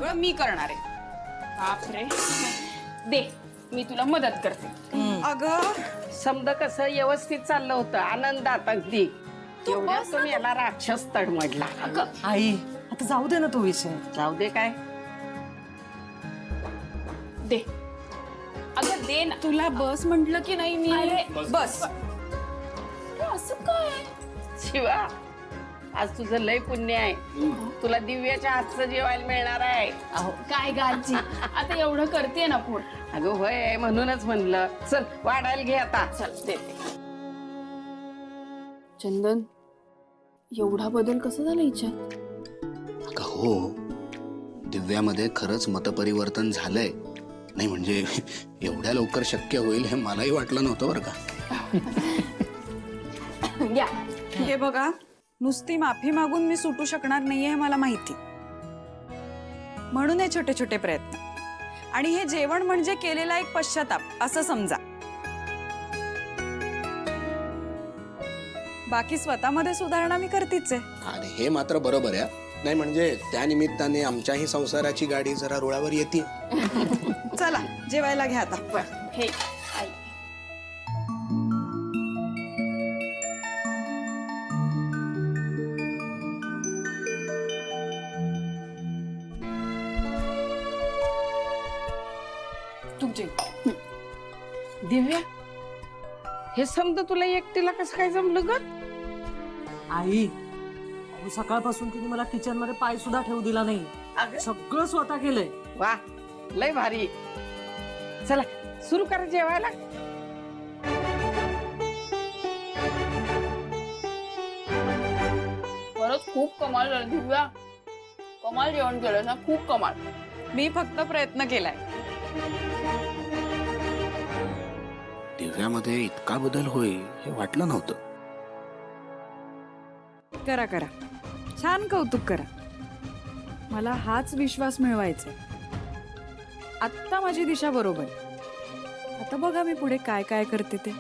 सगळं मी करणार आहे. बापरे, दे मी तुला मदत करते. अगं समजा कसं व्यवस्थित चाललं होतं, आनंदात अगदी. एवढ्यात तुम्ही याला राक्षस तडमडला. आई, आता जाऊ दे ना तो विषय. जाऊ दे काय, दे अगं दे ना. तुला बस म्हटलं की नाही मी. बस. असं काय शिवा, आज तुझं लय पुण्य आहे. तुला दिव्याच्या हातचं जेवायला मिळणार आहे. अहो काय गाजी, आता एवढं करते ना पोट. अगं होय, म्हणूनच म्हणलं चल वाढायला घे आता. चल देते. चंदन, एवढा बदल कसा झाला हिच्यात? अगं हो, दिव्यामध्ये खरंच मतपरिवर्तन झालंय. नाही म्हणजे एवढ्या लवकर शक्य होईल हे मलाही वाटलं नव्हतं बरं का. या हे बघा, नुसती माफी मागून मी सुटू शकणार नाहीये हे मला माहिती. म्हणून हे छोटे छोटे प्रयत्न. आणि हे जेवण म्हणजे केलेला एक पश्चाताप असं समजा. बाकी स्वतःमध्ये सुधारणा मी करतीच आहे. आणि हे मात्र बरोबर आहे. नाही म्हणजे त्या निमित्ताने आमच्याही संसाराची गाडी जरा रुळावर येते. चला जेवायला घ्या आता. हे आई. तुमचे दिव्या, हे समजा तुला एकटीला कसं काय जमलं ग? आई, अहो, सकाळपासून तिने मला किचन मध्ये पाय सुद्धा ठेवू दिला नाही. सगळं स्वतः केलंय. वा, लय भारी. चला सुरू करा जेवायला. खरंच खूप कमाल झालं दिव्या. कमाल जेवण केलं ना, खूप कमाल. मी फक्त प्रयत्न केलाय. दिव्यामध्ये इतका बदल होईल हे वाटलं नव्हतं. करा करा, छान कौतुक करा. मला हाच विश्वास मिळवायचा. आत्ता माझी दिशा बरोबर. आता बघा मी पुढे काय काय करते ते.